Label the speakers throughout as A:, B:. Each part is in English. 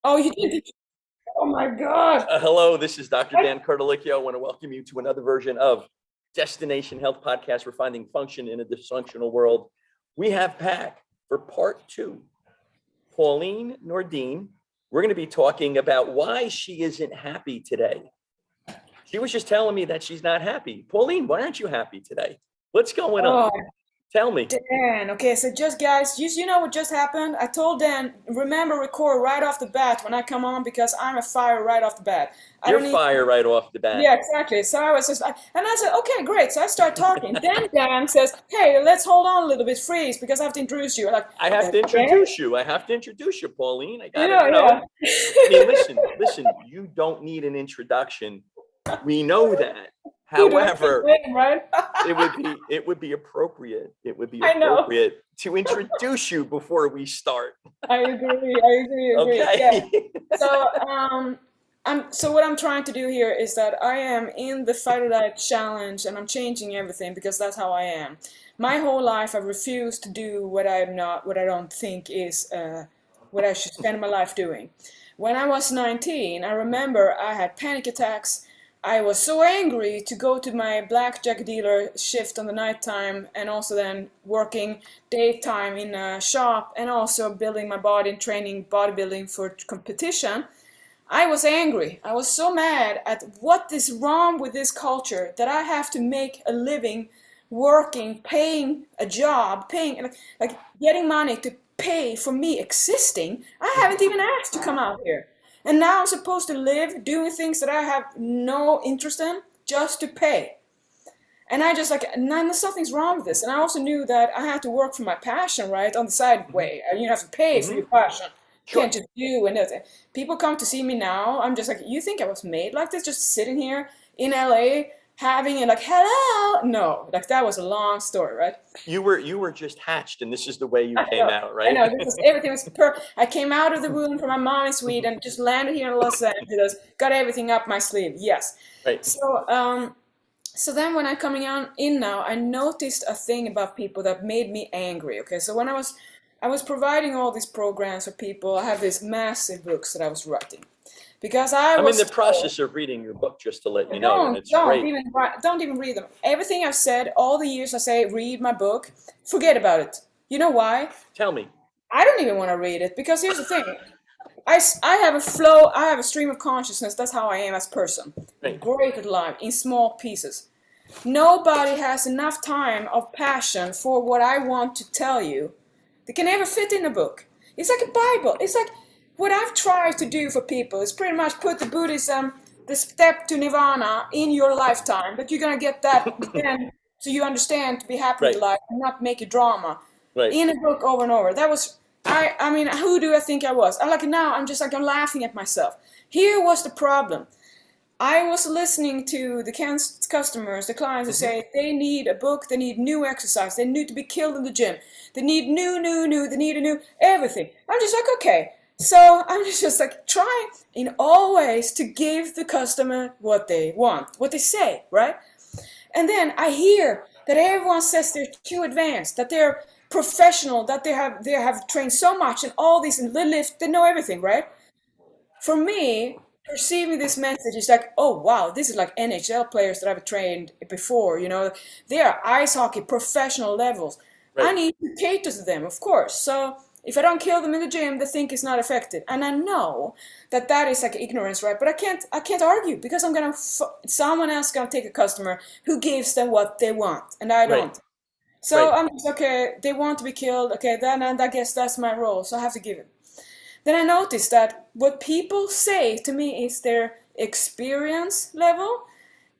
A: Oh, you did? Oh my God.
B: Hello, this is Dr. Dan Kurtalicchio. I want to welcome you to another version of Destination Health Podcast. We're finding function in a dysfunctional world. We have back for part two, Pauline Nordin. We're going to be talking about why she isn't happy today. She was just telling me that she's not happy. Pauline, why aren't you happy today? What's going on?
A: Oh,
B: Tell me.
A: Dan. Okay, so just guys, you know what just happened? I told Dan, remember record right off the bat when I come on because I'm a fire right off the bat. I
B: You're
A: don't need.
B: fire right off the bat.
A: Yeah, exactly. So I was just, and I said, okay, great. So I start talking. Then Dan says, hey, let's hold on a little bit, freeze, because I have to introduce you. I'm like,
B: I have to
A: okay.
B: introduce you. I have to introduce you, Pauline. I gotta,
A: Yeah, yeah.
B: I mean, listen, you don't need an introduction. We know that.
A: Who do I keep
B: However,
A: waiting, right?
B: it would be appropriate. It would be
A: I know.
B: appropriate to introduce you before we start.
A: I agree. Yeah.
B: Okay.
A: So what I'm trying to do here is that I am in the Fighterdiet challenge and I'm changing everything because that's how I am. My whole life I've refused to do what I don't think is what I should spend my life doing. When I was 19, I remember I had panic attacks. I was so angry to go to my blackjack dealer shift on the nighttime and also then working daytime in a shop and also building my body and training bodybuilding for competition. I was angry. I was so mad at what is wrong with this culture that I have to make a living working, paying a job, paying like getting money to pay for me existing. I haven't even asked to come out here. And now I'm supposed to live doing things that I have no interest in just to pay. And I just like, no, something's wrong with this. And I also knew that I had to work for my passion, right, on the side way. And you have to pay for your
B: Mhm.
A: passion. You
B: Sure.
A: can't just do and everything. People come to see me now. I'm just like, you think I was made like this, just sitting here in LA, having it like, hello? No, like that was a long story, right?
B: You were just hatched, and this is the way you
A: I
B: came
A: know,
B: out,
A: I
B: right?
A: know. Everything was perfect. I came out of the womb from my mom in Sweden, just landed here in Los Angeles, got everything up my sleeve. Yes.
B: Right.
A: So, so then when I'm coming on in now, I noticed a thing about people that made me angry. Okay, so when I was providing all these programs for people, I have these massive books that I was writing because I
B: I'm in
A: was
B: the
A: told,
B: process of reading your book, just to let you know, and
A: don't
B: it's
A: don't
B: great.
A: even don't even read them. Everything I've said all the years I say read my book, forget about it. You know why?
B: Tell me.
A: I don't even want to read it because here's the thing. I have a flow, I have a stream of consciousness. That's how I am as a person.
B: Right.
A: Great at life in small pieces. Nobody has enough time of passion for what I want to tell you. They can never fit in a book. It's like a Bible. It's like what I've tried to do for people is pretty much put the Buddhism, the step to nirvana in your lifetime. But you're gonna get that then, so you understand to be happy with
B: Right.
A: life and not make a drama
B: Right.
A: in a book over and over. That was I mean, who do I think I was? I like now. I'm just like I'm laughing at myself. Here was the problem. I was listening to the customers, the clients, who
B: Hmm.
A: say they need a book, they need new exercise, they need to be killed in the gym, they need new, they need a new everything. I'm just like, okay. So I'm just like trying in all ways to give the customer what they want, what they say, right? And then I hear that everyone says they're too advanced, that they're professional, that they have trained so much and all these and they lift, they know everything, right? For me, perceiving this message is like, oh wow, this is like NHL players that I've trained before, they are ice hockey professional levels. I
B: Right.
A: need to cater to them, of course. So if I don't kill them in the gym, they think it's not effective. And I know that that is like ignorance, right? But I can't argue because someone else gonna take a customer who gives them what they want, and I
B: Right.
A: don't. So
B: Right.
A: I'm just okay. They want to be killed. Okay, then and I guess that's my role. So I have to give it. Then I noticed that what people say to me is their experience level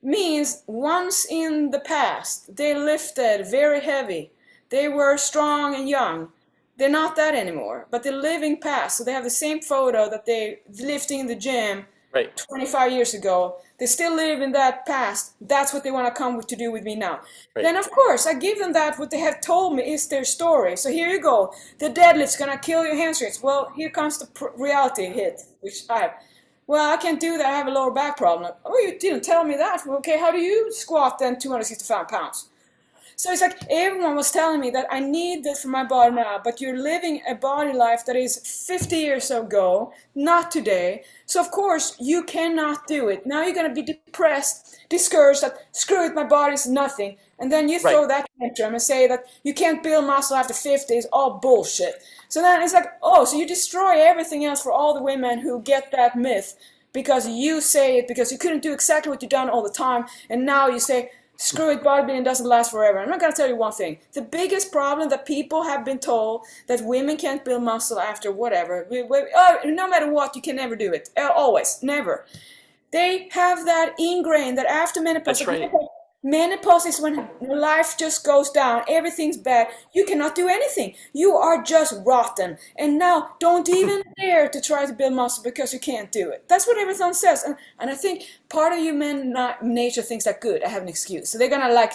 A: means once in the past they lifted very heavy, they were strong and young. They're not that anymore, but they're living past. So they have the same photo that they lifting in the gym
B: Right.
A: 25 years ago. They still live in that past. That's what they want to come to do with me now.
B: Right.
A: Then of course I give them that what they have told me is their story. So here you go. The deadlift's gonna kill your hamstrings. Well, here comes the reality hit, which I have. Well, I can't do that. I have a lower back problem. Oh, you didn't tell me that. Okay, how do you squat then 265 pounds? So it's like everyone was telling me that I need this for my body now, but you're living a body life that is 50 years ago, not today. So of course you cannot do it. Now you're going to be depressed, discouraged that screw it, my body's nothing. And then you throw that tantrum and say that you can't build muscle after 50 is all bullshit. So then it's like, oh, so you destroy everything else for all the women who get that myth because you say it, because you couldn't do exactly what you've done all the time. And now you say, screw it, bodybuilding doesn't last forever. I'm not going to tell you one thing. The biggest problem that people have been told that women can't build muscle after whatever, no matter what, you can never do it. Always, never. They have that ingrained that after menopause, menopause is when life just goes down, everything's bad, you cannot do anything, you are just rotten, and now don't even dare to try to build muscle because you can't do it. That's what everyone says, and I think part of human nature thinks that good, I have an excuse, so they're gonna like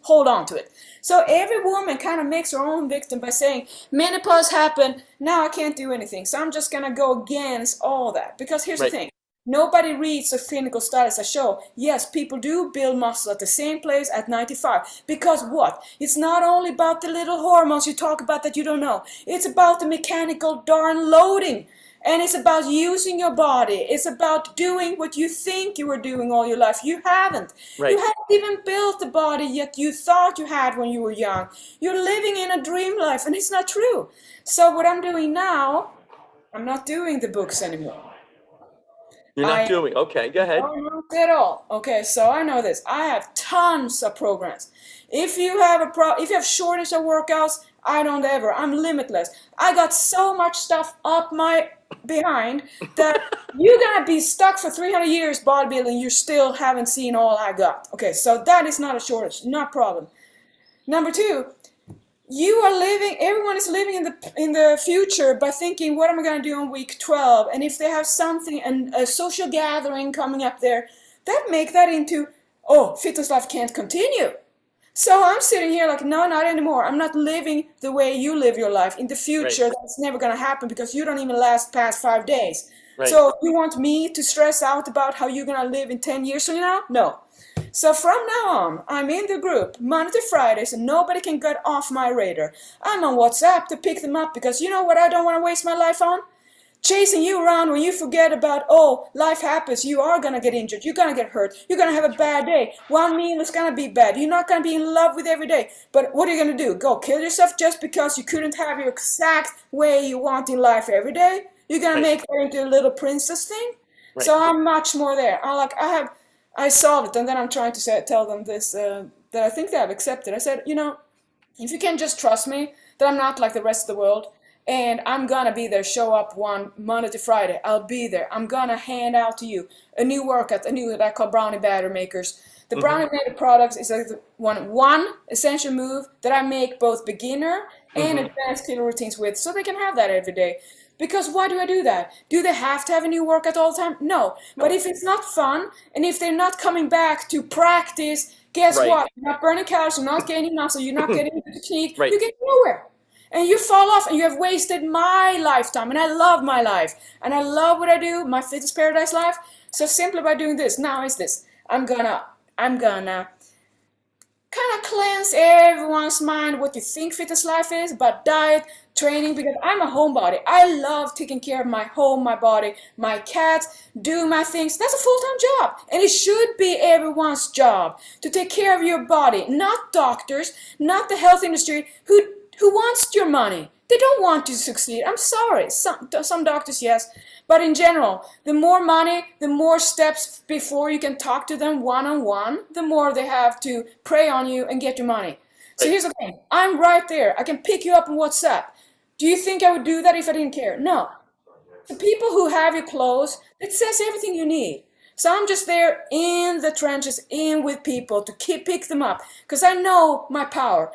A: hold on to it. So every woman kind of makes her own victim by saying menopause happened, now I can't do anything, so I'm just gonna go against all that. Because here's the thing, nobody reads the clinical studies that show, yes, people do build muscle at the same place at 95. Because what? It's not only about the little hormones you talk about that you don't know. It's about the mechanical darn loading. And it's about using your body. It's about doing what you think you were doing all your life. You haven't. You haven't even built the body yet you thought you had when you were young. You're living in a dream life, and it's not true. So what I'm doing now, I'm not doing the books anymore.
B: You're not doing, okay, go ahead.
A: No, not at all. Okay, so I know this. I have tons of programs. If you have if you have shortage of workouts, I don't ever. I'm limitless. I got so much stuff up my behind that you're gonna be stuck for 300 years bodybuilding. You still haven't seen all I got. Okay, so that is not a shortage, not a problem. Number two, everyone is living in the future by thinking, what am I going to do on week 12? And if they have something, and a social gathering coming up there, that make that into, oh, fitness life can't continue. So I'm sitting here like, no, not anymore. I'm not living the way you live your life. In the future, that's never going to happen because you don't even last past 5 days. So you want me to stress out about how you're going to live in 10 years from now? No. So from now on, I'm in the group Monday to Fridays, and nobody can get off my radar. I'm on WhatsApp to pick them up because you know what I don't want to waste my life on? Chasing you around when you forget about, oh, life happens, you are going to get injured, you're going to get hurt, you're going to have a bad day. One meal is going to be bad, you're not going to be in love with every day. But what are you going to do? Go kill yourself just because you couldn't have your exact way you want in life every day? You're going to make that into a little princess thing? So I'm much more there. I solved it, and then I'm trying to tell them this, that I think they have accepted. I said, you know, if you can just trust me, that I'm not like the rest of the world, and I'm gonna be there, show up one Monday to Friday, I'll be there. I'm gonna hand out to you a new workout, that I call brownie batter makers. The brownie batter products is like one essential move that I make both beginner and advanced killer routines with, so they can have that every day. Because why do I do that? Do they have to have a new workout all the time? No. But if it's not fun, and if they're not coming back to practice, guess what? You're not burning calories, you're not gaining muscle, you're not getting into technique, you get nowhere. And you fall off, and you have wasted my lifetime. And I love my life. And I love what I do, my fitness paradise life. So simply by doing this, now is this. I'm gonna kind of cleanse everyone's mind what you think fitness life is, about diet, training, because I'm a homebody. I love taking care of my home, my body, my cats, do my things. That's a full-time job. And it should be everyone's job to take care of your body, not doctors, not the health industry who wants your money. They don't want you to succeed. I'm sorry. Some doctors, yes. But in general, the more money, the more steps before you can talk to them one-on-one, the more they have to prey on you and get your money. So here's the thing. I'm right there. I can pick you up on WhatsApp. Do you think I would do that if I didn't care? No. The people who have you close, it says everything you need. So I'm just there in the trenches, in with people to pick them up. Because I know my power.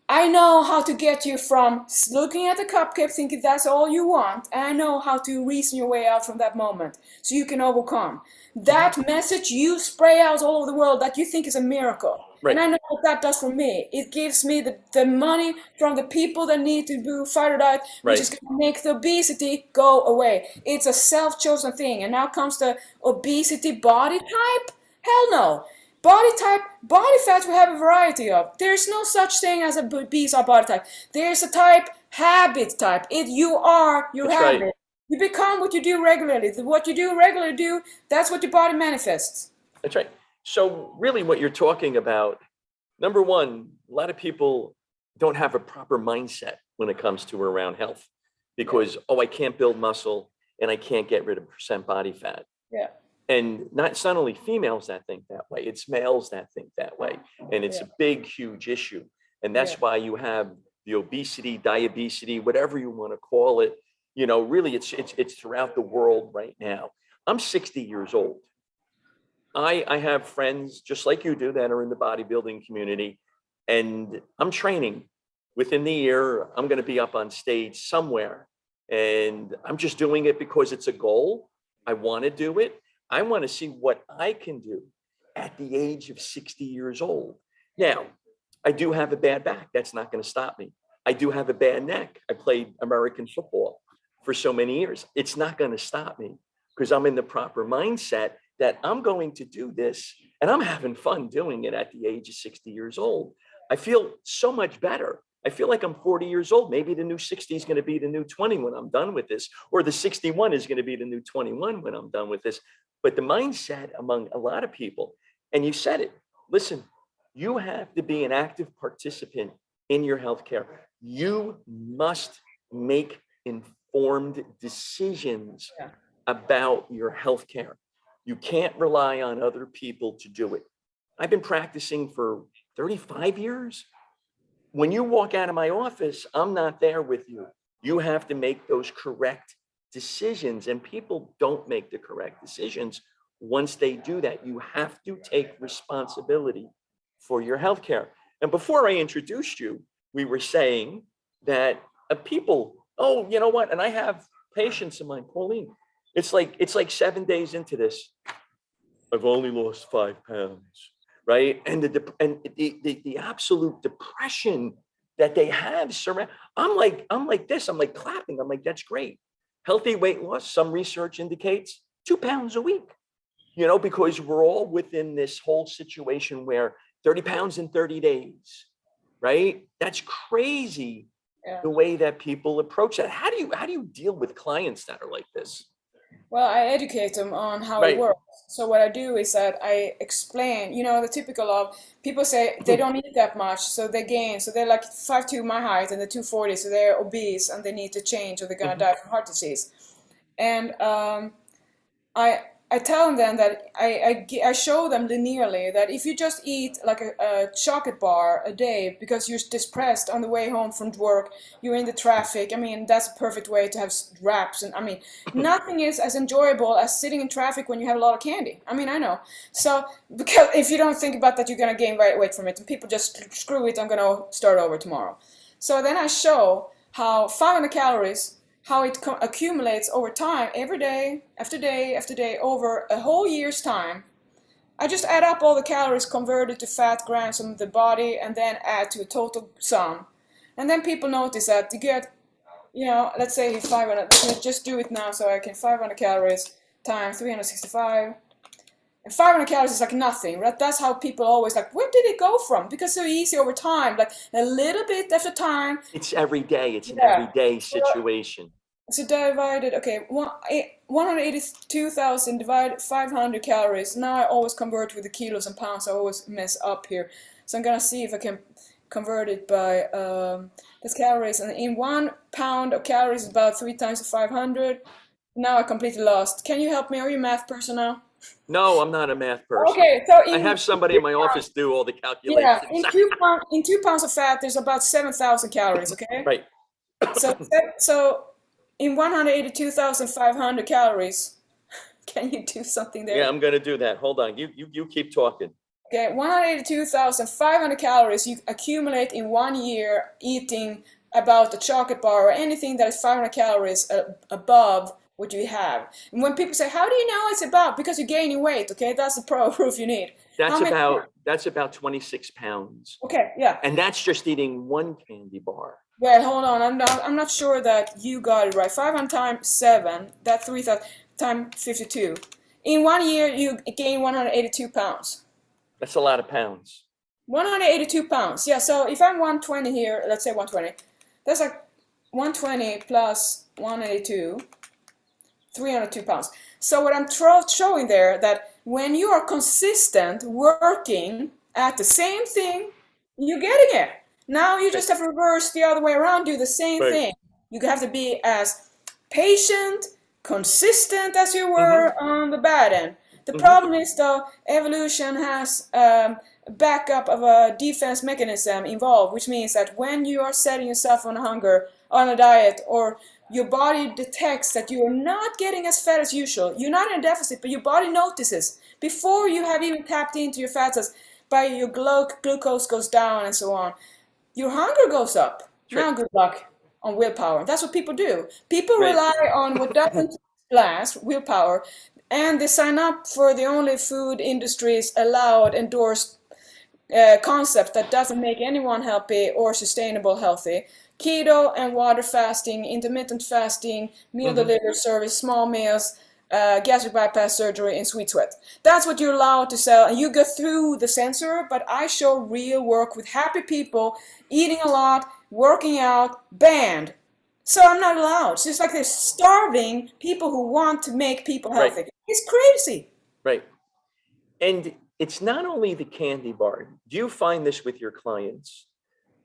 A: I know how to get you from looking at the cupcake thinking that's all you want, and I know how to reason your way out from that moment so you can overcome. That message you spray out all over the world that you think is a miracle. And I know what that does for me. It gives me the money from the people that need to do fighter diet, which is going to make the obesity go away. It's a self-chosen thing. And now comes the obesity body type? Hell no. body fat we have a variety of. There's no such thing as a BSR body type. There's a type, habit type. You are your habit. Right. You become what you do regularly. What you do regularly that's what your body manifests.
B: That's right. So really what you're talking about, number one, a lot of people don't have a proper mindset when it comes to around health because, I can't build muscle and I can't get rid of percent body fat.
A: Yeah.
B: And it's not only females that think that way, it's males that think that way. And it's a big, huge issue. And that's why you have the obesity, diabetes, whatever you want to call it. Really it's throughout the world right now. I'm 60 years old. I have friends just like you do that are in the bodybuilding community, and I'm training. Within the year, I'm going to be up on stage somewhere, and I'm just doing it because it's a goal. I want to do it. I want to see what I can do at the age of 60 years old. Now, I do have a bad back. That's not going to stop me. I do have a bad neck. I played American football for so many years. It's not going to stop me because I'm in the proper mindset that I'm going to do this and I'm having fun doing it at the age of 60 years old. I feel so much better. I feel like I'm 40 years old. Maybe the new 60 is going to be the new 20 when I'm done with this, or the 61 is going to be the new 21 when I'm done with this. But the mindset among a lot of people, and you said it, listen, you have to be an active participant in your healthcare. You must make informed decisions about your healthcare. You can't rely on other people to do it. I've been practicing for 35 years. When you walk out of my office, I'm not there with you. You have to make those correct decisions, and people don't make the correct decisions. Once they do that, you have to take responsibility for your healthcare. And before I introduced you, we were saying that people, you know what? And I have patients of mine, Pauline. It's like 7 days into this. I've only lost 5 pounds, right? And the absolute depression that they have surround. I'm like this. I'm like clapping. I'm like, that's great. Healthy weight loss. Some research indicates 2 pounds a week. Because we're all within this whole situation where 30 pounds in 30 days, right? That's crazy. Yeah. The way that people approach that. How do you deal with clients that are like this?
A: Well, I educate them on how it works. So what I do is that I explain, the typical of people say they don't eat that much, so they gain. So they're like 5'2" my height and they're 240, so they're obese and they need to change or they're going to die from heart disease. And I tell them then that I show them linearly that if you just eat like a chocolate bar a day because you're depressed on the way home from work, you're in the traffic. That's a perfect way to have wraps. And nothing is as enjoyable as sitting in traffic when you have a lot of candy. I know. So because if you don't think about that, you're going to gain weight from it. And people just screw it. I'm going to start over tomorrow. So then I show how 500 calories, how it accumulates over time, every day, after day, after day, over a whole year's time. I just add up all the calories converted to fat grams from the body and then add to a total sum. And then people notice that you get, let's say 500, let's just do it now so I can 500 calories times 365. And 500 calories is like nothing, right? That's how people always like, where did it go from? Because it's so easy over time, like a little bit after time.
B: It's every day. It's an everyday situation.
A: So divided, 182,000 divided 500 calories. Now I always convert with the kilos and pounds. I always mess up here. So I'm going to see if I can convert it by the calories. And in 1 pound of calories is about 3 times 500. Now I completely lost. Can you help me? Are you a math person now?
B: No, I'm not a math person.
A: Okay, so
B: I have somebody in my office do all the calculations.
A: Yeah, in 2 pounds of fat, there's about 7,000 calories, okay?
B: Right.
A: So in 182,500 calories, can you do something there?
B: Yeah, I'm going to do that. Hold on. You keep talking.
A: Okay, 182,500 calories you accumulate in 1 year eating about a chocolate bar or anything that is 500 calories above what you have. And when people say, how do you know it's above? Because you're gaining weight, okay? That's the proof you need.
B: That's about 26 pounds.
A: Okay, yeah.
B: And that's just eating 1 candy bar.
A: Well, hold on. I'm not sure that you got it right. 500 times 7, that's 3,000 times 52. In 1 year, you gain 182 pounds.
B: That's a lot of pounds.
A: 182 pounds. Yeah, so if I'm 120 here, let's say 120, that's like 120 plus 182, 302 pounds. So what I'm showing there, that when you are consistent working at the same thing, you're getting it. Now you just have to reverse the other way around, do the same
B: Right.
A: thing. You have to be as patient, consistent as you
B: Mm-hmm.
A: were on the bad end. The
B: Mm-hmm.
A: problem is, though, evolution has backup of a defense mechanism involved, which means that when you are setting yourself on a hunger, on a diet, or your body detects that you are not getting as fat as usual, you're not in a deficit, but your body notices before you have even tapped into your fat cells, by your glucose goes down and so on, your hunger goes up. Now, good luck on willpower. That's what people do. People
B: Right.
A: rely on what doesn't last, willpower, and they sign up for the only food industry's allowed, endorsed concept that doesn't make anyone happy or sustainable healthy. Keto and water fasting, intermittent fasting, meal
B: Mm-hmm.
A: delivery service, small meals, gastric bypass surgery, and sweet sweat. That's what you're allowed to sell, and you go through the censor, but I show real work with happy people, eating a lot, working out, banned. So I'm not allowed. It's just like they're starving people who want to make people healthy.
B: Right.
A: It's crazy.
B: Right. And it's not only the candy bar. Do you find this with your clients?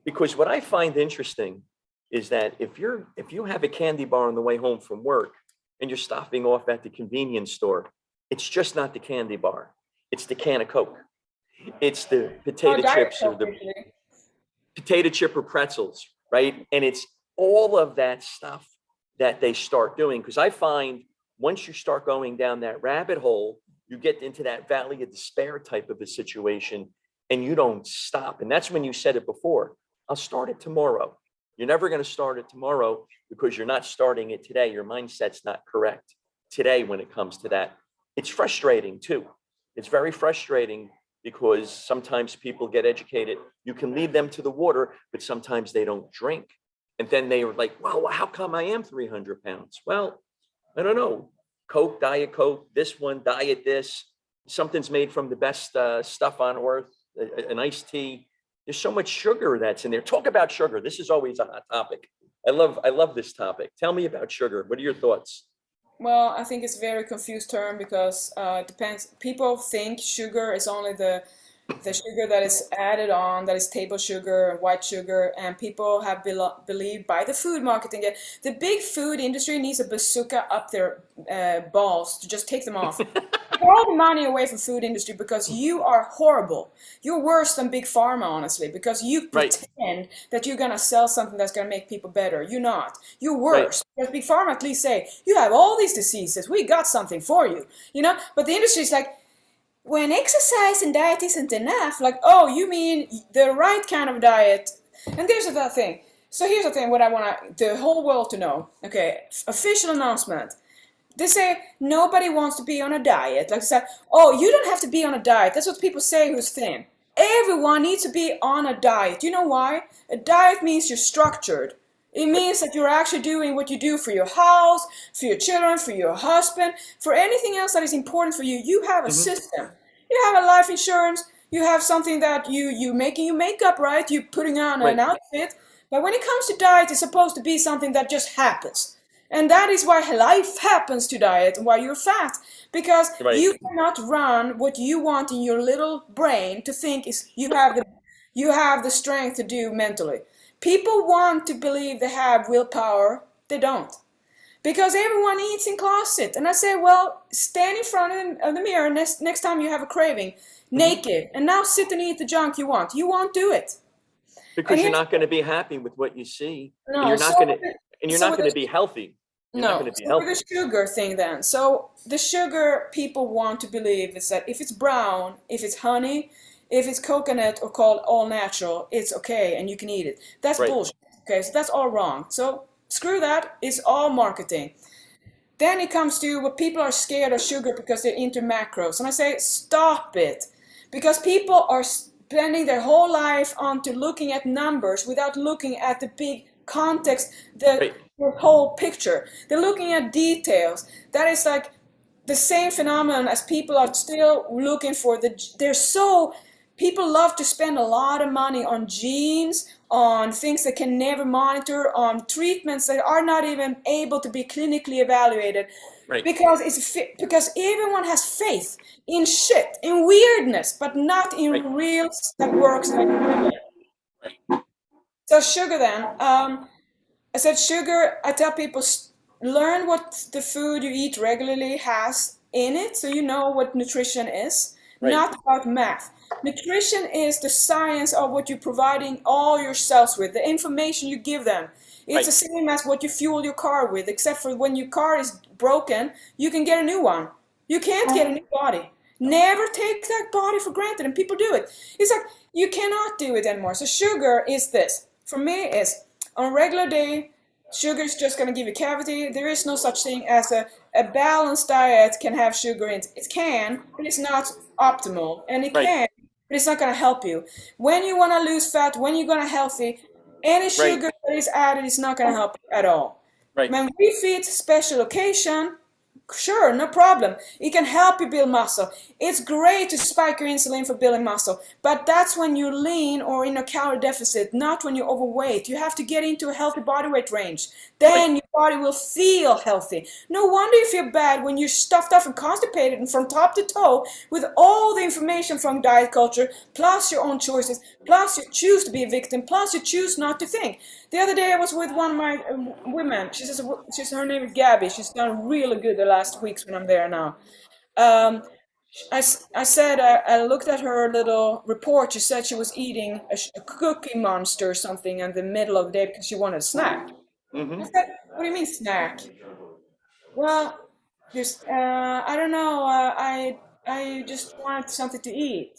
B: Because what I find interesting is that if you have a candy bar on the way home from work and you're stopping off at the convenience store, it's just not the candy bar. It's the can of Coke. It's the potato
A: Diet
B: chips or
A: Coke
B: the
A: usually.
B: potato chip or pretzels, right? And it's all of that stuff that they start doing. Because I find once you start going down that rabbit hole, you get into that valley of despair type of a situation and you don't stop. And that's when you said it before. I'll start it tomorrow. You're never going to start it tomorrow because you're not starting it today. Your mindset's not correct today when it comes to that. It's frustrating too. It's very frustrating because sometimes people get educated. You can lead them to the water, but sometimes they don't drink. And then they are like, well, how come I am 300 pounds? Well, I don't know. Coke, Diet Coke, this one, diet this. Something's made from the best stuff on earth, an iced tea. There's so much sugar that's in there. Talk about sugar. This is always a hot topic. I love this topic. Tell me about sugar. What are your thoughts?
A: Well, I think it's a very confused term because it depends. People think sugar is only the sugar that is added on, that is table sugar, white sugar, and people have believed by the food marketing that the big food industry needs a bazooka up their balls to just take them off. Take all the money away from food industry because you are horrible. You're worse than big pharma, honestly, because you
B: Right,
A: pretend that you're gonna sell something that's gonna make people better. You're not. You're
B: right,
A: worse. Because big pharma at least say you have all these diseases. We got something for you. You know. But the industry is like, when exercise and diet isn't enough, like, oh, you mean the right kind of diet? And there's the thing. So here's the thing. What I want the whole world to know. Okay, official announcement. They say nobody wants to be on a diet. Like I said, oh, you don't have to be on a diet. That's what people say who's thin. Everyone needs to be on a diet. You know why? A diet means you're structured. It means that you're actually doing what you do for your house, for your children, for your husband, for anything else that is important for you. You have a
B: mm-hmm.
A: system. You have a life insurance. You have something that you making your makeup, right? You putting on an
B: Right,
A: outfit. But when it comes to diet, it's supposed to be something that just happens. And that is why life happens to diet and why you're fat. Because
B: right,
A: you cannot run what you want in your little brain to think is you have the strength to do mentally. People want to believe they have willpower. They don't. Because everyone eats in closet. And I say, well, stand in front of the mirror next time you have a craving,
B: mm-hmm.
A: naked, and now sit and eat the junk you want. You won't do it. And
B: Because you're
A: here's
B: not going to be happy with what you see, and
A: no.
B: you're not going to, and you're
A: So
B: not
A: with
B: going to
A: the
B: be healthy. You're not
A: No,
B: going to be
A: so with
B: healthy.
A: the sugar thing then. So the sugar people want to believe is that if it's brown, if it's honey, if it's coconut or called all natural, it's okay and you can eat it. That's
B: Right.
A: bullshit. Okay, so that's all wrong. So screw that. It's all marketing. Then it comes to what people are scared of sugar because they're into macros. And I say, stop it. Because people are spending their whole life onto looking at numbers without looking at the big context, the
B: Right.
A: whole picture. They're looking at details. That is like the same phenomenon as people are still looking for they're so People love to spend a lot of money on genes, on things they can never monitor, on treatments that are not even able to be clinically evaluated.
B: Right.
A: Because everyone has faith in shit, in weirdness, but not in
B: Right.
A: real that works. So sugar then. I said sugar, I tell people learn what the food you eat regularly has in it so you know what nutrition is,
B: Right.
A: not about math. Nutrition is the science of what you're providing all your cells with, the information you give them. It's
B: Right.
A: the same as what you fuel your car with, except for when your car is broken, you can get a new one. You can't get a new body. Never take that body for granted, and people do it. It's like you cannot do it anymore. So sugar is this. For me, is on a regular day, sugar is just going to give you cavity. There is no such thing as a balanced diet can have sugar in it. It can, but it's not optimal. And it
B: Right.
A: can, but it's not going to help you. When you want to lose fat, when you're going to healthy, any sugar that is added is not going to help you at all.
B: Right.
A: When we feed special occasion, sure, no problem. It can help you build muscle. It's great to spike your insulin for building muscle, but that's when you're lean or in a calorie deficit, not when you're overweight. You have to get into a healthy body weight range. Then your body will feel healthy. No wonder you feel bad when you're stuffed up and constipated and from top to toe with all the information from diet culture, plus your own choices, plus you choose to be a victim, plus you choose not to think. The other day I was with one of my women. Her name is Gabby. She's done really good the last weeks when I'm there now. I said, I looked at her little report. She said she was eating a Cookie Monster or something in the middle of the day because she wanted a snack. I said, what do you mean snack? Well, I don't know. I just wanted something to eat.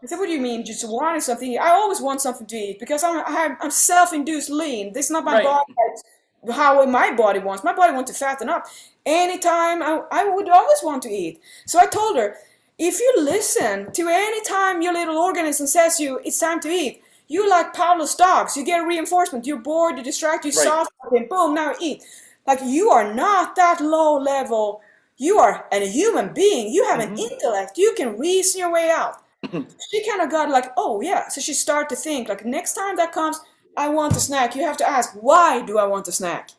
A: I said, what do you mean just wanting something to eat? I always want something to eat because I'm self-induced lean. This is not my body, how my body wants. My body wants to fatten up. Anytime I would always want to eat. So I told her, if you listen to any time your little organism says it's time to eat, you like Pavlov's dogs. You get a reinforcement. You're bored, you distract, you saw something, boom, now eat. Like you are not that low level. You are a human being. You have an intellect. You can reason your way out. She kind of got like, oh yeah. So she started to think like next time that comes, I want a snack. You have to ask, why do I want a snack?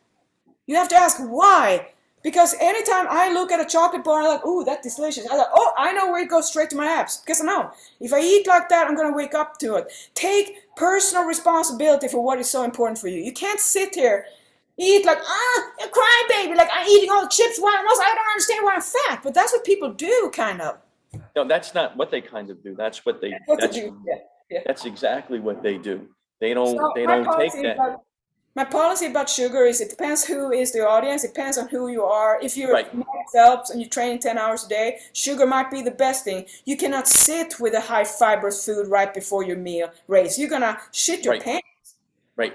A: You have to ask why. Because anytime I look at a chocolate bar, I'm like, ooh, that's delicious. I'm like, oh, I know where it goes straight to my abs. Because I know, if I eat like that, I'm going to wake up to it. Take personal responsibility for what is so important for you. You can't sit here, eat like, a crybaby, like I'm eating all the chips. Why? I don't understand why I'm fat. But that's what people do, kind of.
B: No, that's not what they kind of do. That's what they do. That's exactly what they do. They don't take that.
A: My policy about sugar is it depends who is the audience. It depends on who you are. If you're Mike Phelps and you're training 10 hours a day, sugar might be the best thing. You cannot sit with a high fibrous food right before your meal race. You're gonna shit your pants.
B: Right.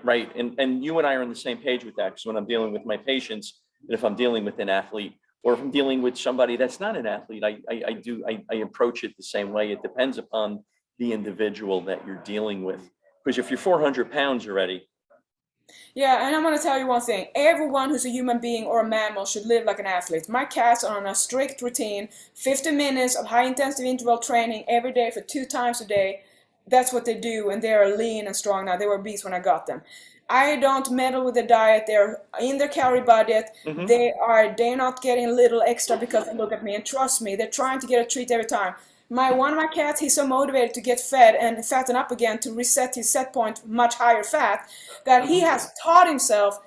B: And you and I are on the same page with that, because when I'm dealing with my patients, and if I'm dealing with an athlete, or if I'm dealing with somebody that's not an athlete, I approach it the same way. It depends upon the individual that you're dealing with. Because if you're 400 pounds already.
A: Yeah, and I'm going to tell you one thing. Everyone who's a human being or a mammal should live like an athlete. My cats are on a strict routine, 50 minutes of high-intensity interval training every day for 2 times a day. That's what they do, and they're lean and strong now. They were beasts when I got them. I don't meddle with the diet. They're in their calorie budget. They're not getting little extra because they look at me. And trust me, they're trying to get a treat every time. One of my cats, he's so motivated to get fed and fatten up again to reset his set point much higher fat that he has taught himself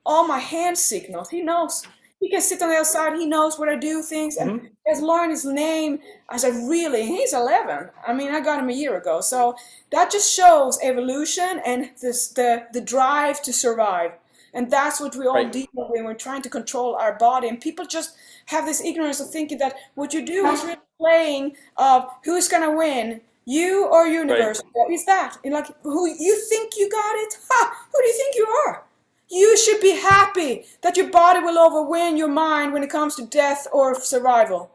A: all my hand signals. He knows. He can sit on the outside. He knows where I do things. And he has learned his name. I said, really? He's 11. I mean, I got him a year ago. So that just shows evolution and the drive to survive. And that's what we all deal with when we're trying to control our body. And people just have this ignorance of thinking that what you do is really playing of who's going to win, you or universe. What is that? And like, who you think you got it? Ha! Who do you think you are? You should be happy that your body will overwin your mind when it comes to death or survival.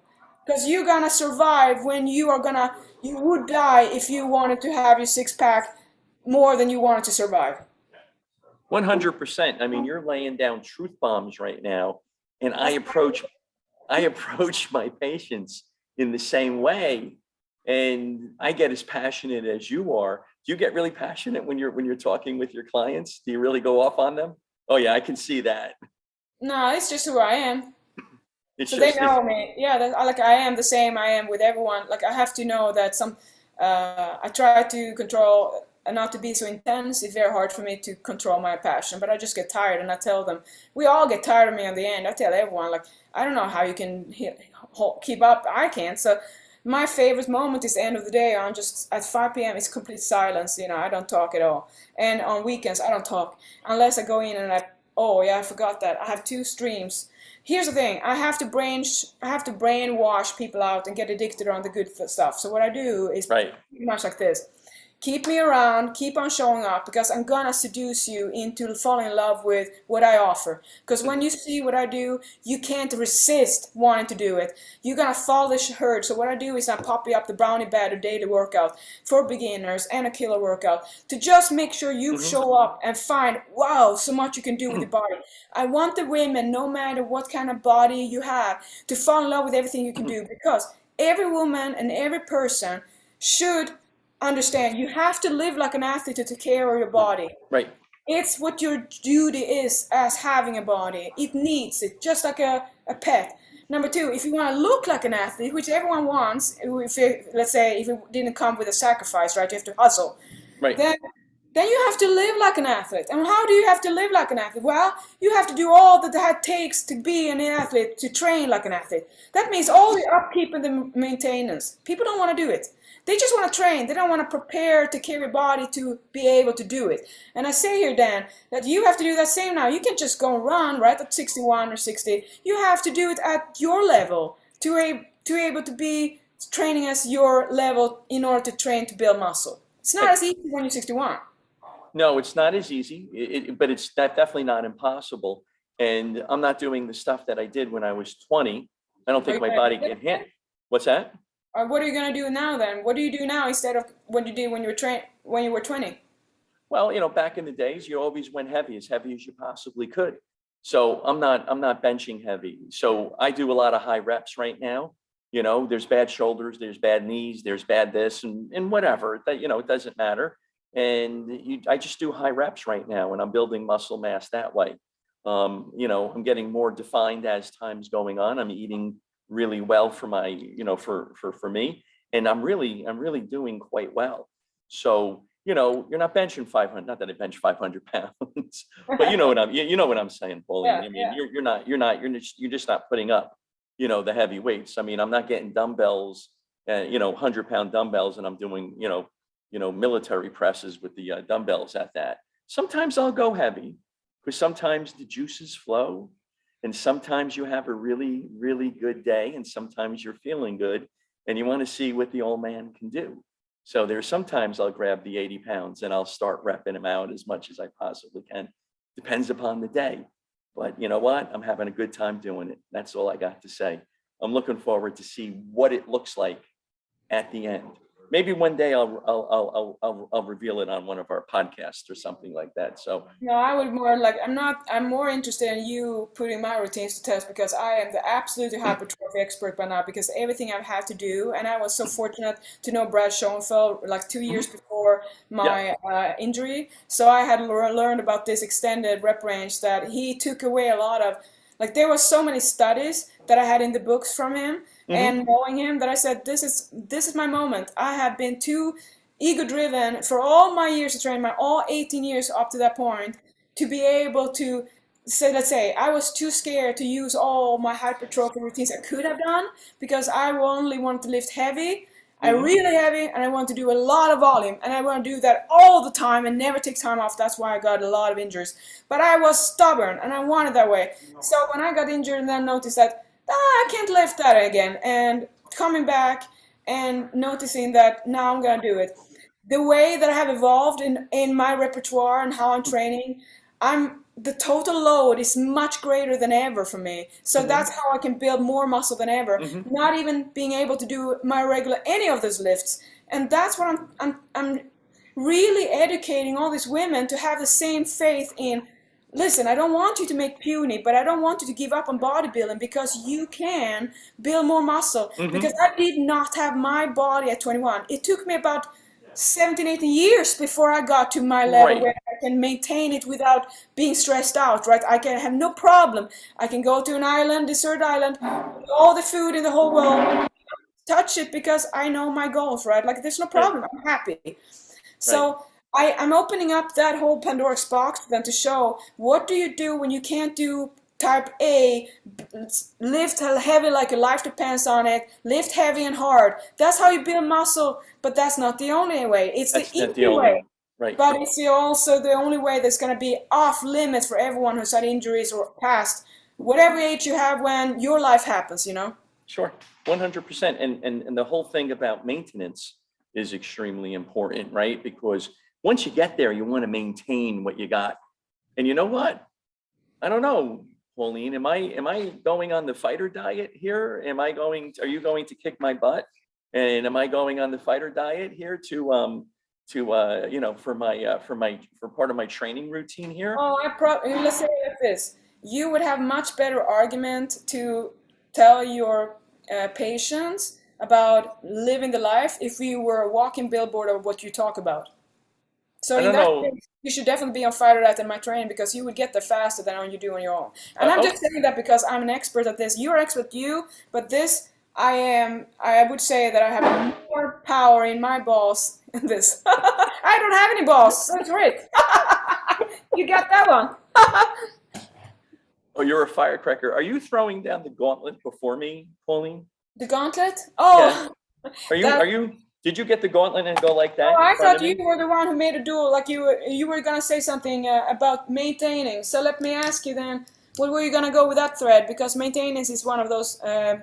A: Because you're going to survive when you would die if you wanted to have your 6-pack more than you wanted to survive.
B: 100%. I mean, you're laying down truth bombs right now. And I approach my patients in the same way. and I get as passionate as you are. Do you get really passionate when you're talking with your clients? Do you really go off on them? Oh yeah, I can see that.
A: No, it's just who I am.
B: It's
A: So they
B: just it's
A: know me. Yeah, like I am the same. I am with everyone. Like I have to know that I try to control and not to be so intense. It's very hard for me to control my passion, but I just get tired, and I tell them. We all get tired of me in the end. I tell everyone, like, I don't know how you can keep up. I can't. So my favorite moment is the end of the day. On just at 5 p.m. It's complete silence. I don't talk at all. And on weekends I don't talk unless I go in and oh yeah, I forgot that I have two streams. Here's the thing: I have to brainwash people out and get addicted on the good stuff. So what I do is
B: right.
A: pretty much like this: keep me around, keep on showing up, because I'm gonna seduce you into falling in love with what I offer. Because when you see what I do, you can't resist wanting to do it. You're gonna follow the herd. So what I do is I pop you up the brownie batter daily workout for beginners and a killer workout to just make sure you
B: Hmm.
A: show up and find, wow, so much you can do with your body. I want the women, no matter what kind of body you have, to fall in love with everything you can do, because every woman and every person should understand you have to live like an athlete to take care of your body.
B: Right.
A: It's what your duty is as having a body. It needs it, just like a pet. Number two, if you want to look like an athlete, which everyone wants, let's say if it didn't come with a sacrifice, right? You have to hustle.
B: Right.
A: Then then you have to live like an athlete. And how do you have to live like an athlete? Well, you have to do all that it takes to be an athlete, to train like an athlete. That means all the upkeep and the maintenance. People don't want to do it. They just want to train. They don't want to prepare to carry a body to be able to do it. And I say here, Dan, that you have to do that same now. You can't just go and run, right, at 61 or 60. You have to do it at your level to able to be training as your level in order to train to build muscle. It's not
B: Right.
A: as easy when you're 61.
B: No, it's not as easy, but it's definitely not impossible. And I'm not doing the stuff that I did when I was 20. I don't
A: Are
B: think
A: you
B: my
A: gonna
B: body
A: do
B: can
A: it?
B: handle. What's that?
A: Or what are you gonna do now then? What do you do now instead of what you did when you were when you were 20?
B: Well, back in the days, you always went heavy as you possibly could. So I'm not benching heavy. So I do a lot of high reps right now. There's bad shoulders, there's bad knees, there's bad this and whatever. That it doesn't matter. And I just do high reps right now, and I'm building muscle mass that way. I'm getting more defined as time's going on. I'm eating really well for my, for me, and I'm really doing quite well. So, you're not benching 500, not that I bench 500 pounds, but you know what I'm saying, Pauline.
A: Yeah,
B: I mean,
A: yeah.
B: you're just not putting up, the heavy weights. I mean, I'm not getting dumbbells, 100-pound dumbbells, and I'm doing, military presses with the dumbbells at that. Sometimes I'll go heavy because sometimes the juices flow, and sometimes you have a really, really good day, and sometimes you're feeling good and you want to see what the old man can do. So there's sometimes I'll grab the 80 pounds and I'll start repping them out as much as I possibly can. Depends upon the day. But you know what? I'm having a good time doing it. That's all I got to say. I'm looking forward to see what it looks like at the end. Maybe one day I'll reveal it on one of our podcasts or something like that. So
A: No, I would more like I'm more interested in you putting my routines to test, because I am the absolute hypertrophy expert by now, because everything I've had to do, and I was so fortunate to know Brad Schoenfeld like 2 years
B: mhm,
A: before
B: yeah.
A: my injury. So I had learned about this extended rep range that he took away a lot of. Like there were so many studies that I had in the books from him, and
B: Hmm.
A: knowing him, that I said, this is my moment. I have been too ego driven for all my years of training, my all 18 years up to that point, to be able to say, let's say, I was too scared to use all my hypertrophy routines I could have done, because I only wanted to lift heavy. I
B: Hmm.
A: really heavy, and I want to do a lot of volume, and I want to do that all the time and never take time off. That's why I got a lot of injuries. But I was stubborn and I wanted that way. So when I got injured and then noticed that I can't lift that again, and coming back and noticing that now I'm gonna do it. The way that I have evolved in my repertoire and how I'm training, the total load is much greater than ever for me. So
B: Hmm.
A: that's how I can build more muscle than ever.
B: Hmm.
A: Not even being able to do my regular any of those lifts. And that's what I'm really educating all these women to have the same faith in listen, I don't want you to make puny, but I don't want you to give up on bodybuilding because you can build more muscle. Because
B: Hmm.
A: I did not have my body at 21. It took me about 17, 18 years before I got to my level
B: Right.
A: where I can maintain it without being stressed out, right? I can have no problem. I can go to an island, desert island, with all the food in the whole world, touch it because I know my goals, right? Like there's no
B: Right.
A: problem. I'm happy.
B: Right.
A: So I'm opening up that whole Pandora's box then to show what do you do when you can't do type A, lift heavy like your life depends on it, lift heavy and hard. That's how you build muscle, but that's not the only way. It's the
B: That's not the
A: easy
B: only.
A: way,
B: Right.
A: but it's also the only way that's going to be off limits for everyone who's had injuries or past whatever age you have when your life happens, you know?
B: Sure. 100%. And the whole thing about maintenance is extremely important, right? Because once you get there, you want to maintain what you got. And you know what? I don't know, Pauline, am I going on the fighter diet here? Are you going to kick my butt? And am I going on the fighter diet here for part of my training routine here?
A: Oh, let's say it like this. You would have much better argument to tell your patients about living the life if we were a walking billboard of what you talk about. So
B: I
A: in
B: don't
A: that
B: know.
A: case, you should definitely be on Fighterdiet in my training because you would get there faster than you do on your own. And I'm
B: Oh,
A: just saying that because I'm an expert at this. You're expert, but this I am. I would say that I have more power in my balls in this. I don't have any balls, so it's great. You got that one.
B: oh, you're a firecracker. Are you throwing down the gauntlet before me, Pauline?
A: The gauntlet?
B: Yeah.
A: Oh, that.
B: Did you get the gauntlet and go like
A: Oh,
B: that in
A: I
B: front
A: thought
B: of
A: you
B: me?
A: were the one who made a duel. Like you were gonna say something about maintaining. So let me ask you then, what were you gonna go with that thread? Because maintenance is one of those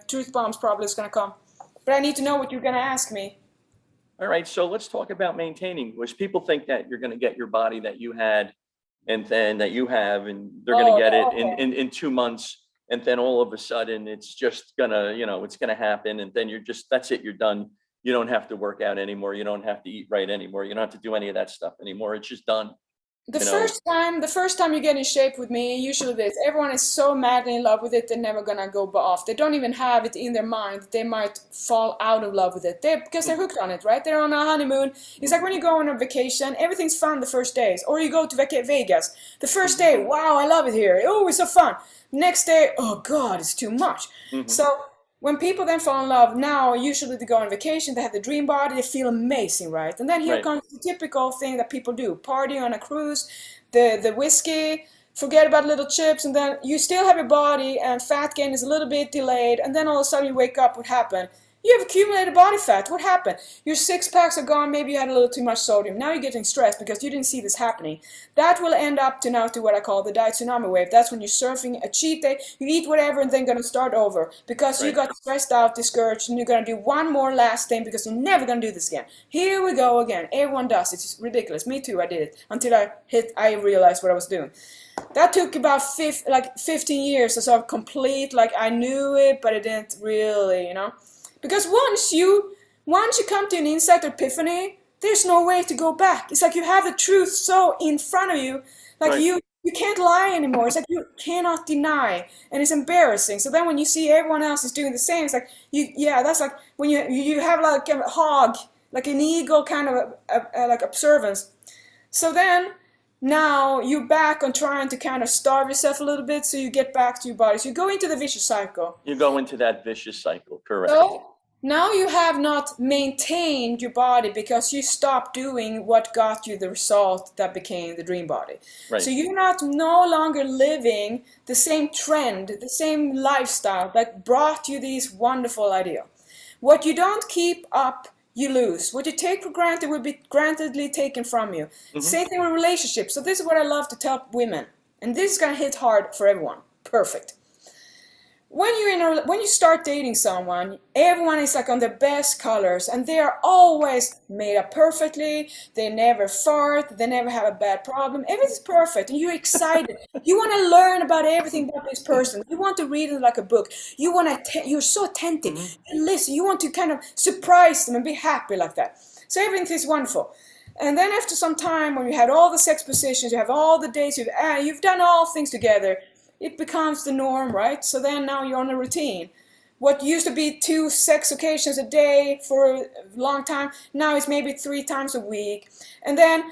A: truth bombs probably is gonna come. But I need to know what you're gonna ask me.
B: All right, so let's talk about maintaining, which people think that you're going to get your body that you had and then that you have, and they're going to
A: Oh,
B: get it in,
A: okay.
B: in, in 2 months. And then all of a sudden it's just gonna, it's going to happen. And then that's it. You're done. You don't have to work out anymore. You don't have to eat right anymore. You don't have to do any of that stuff anymore. It's just done,
A: The
B: you know?
A: first time you get in shape with me, usually this, everyone is so madly in love with it, they're never gonna go off. They don't even have it in their mind that they might fall out of love with it. Because they're hooked on it, right? They're on a honeymoon. It's like when you go on a vacation, everything's fun the first days. Or you go to Vegas. The first day, wow, I love it here. Oh, it's so fun. Next day, oh God, it's too much.
B: Mhm.
A: So when people then fall in love, now usually they go on vacation, they have the dream body, they feel amazing, right? And then here
B: Right.
A: comes the typical thing that people do: party on a cruise, the whiskey, forget about little chips, and then you still have your body, and fat gain is a little bit delayed, and then all of a sudden you wake up. What happened? You have accumulated body fat. What happened? Your six packs are gone. Maybe you had a little too much sodium. Now you're getting stressed because you didn't see this happening. That will end up to what I call the diet tsunami wave. That's when you're surfing a cheat day. You eat whatever and then gonna start over because you
B: Right.
A: got stressed out, discouraged, and you're gonna do one more last thing because you're never gonna do this again. Here we go again. Everyone does. It's ridiculous. Me too. I did it until I realized what I was doing. That took about 15 years to sort of complete. Like I knew it, but I didn't really. Because once you come to an insight or epiphany, there's no way to go back. It's like you have the truth so in front of you, like
B: Right.
A: you can't lie anymore. It's like you cannot deny, and it's embarrassing. So then when you see everyone else is doing the same, it's like that's like when you have like a hog, like an eagle kind of like observance. So then now you're back on trying to kind of starve yourself a little bit, so you get back to your body. So you go into the vicious cycle.
B: You go into that vicious cycle. Correct.
A: So now you have not maintained your body because you stopped doing what got you the result that became the dream body.
B: Right.
A: So you're not no longer living the same trend, the same lifestyle that brought you these wonderful ideas. What you don't keep up, you lose. What you take for granted will be grantedly taken from you.
B: Hmm.
A: Same thing with relationships. So this is what I love to tell women. And this is going to hit hard for everyone. Perfect. When you start dating someone, everyone is like on the best colors, and they are always made up perfectly. They never fart. They never have a bad problem. Everything's perfect, and you're excited. You want to learn about everything about this person. You want to read it like a book. You're so attentive.
B: Hmm.
A: You listen. You want to kind of surprise them and be happy like that. So everything is wonderful. And then after some time, when you had all the sex positions, you have all the dates, you've done all things together, it becomes the norm, right? So then now you're on a routine. What used to be 2 sex occasions a day for a long time, now it's maybe 3 times a week. And then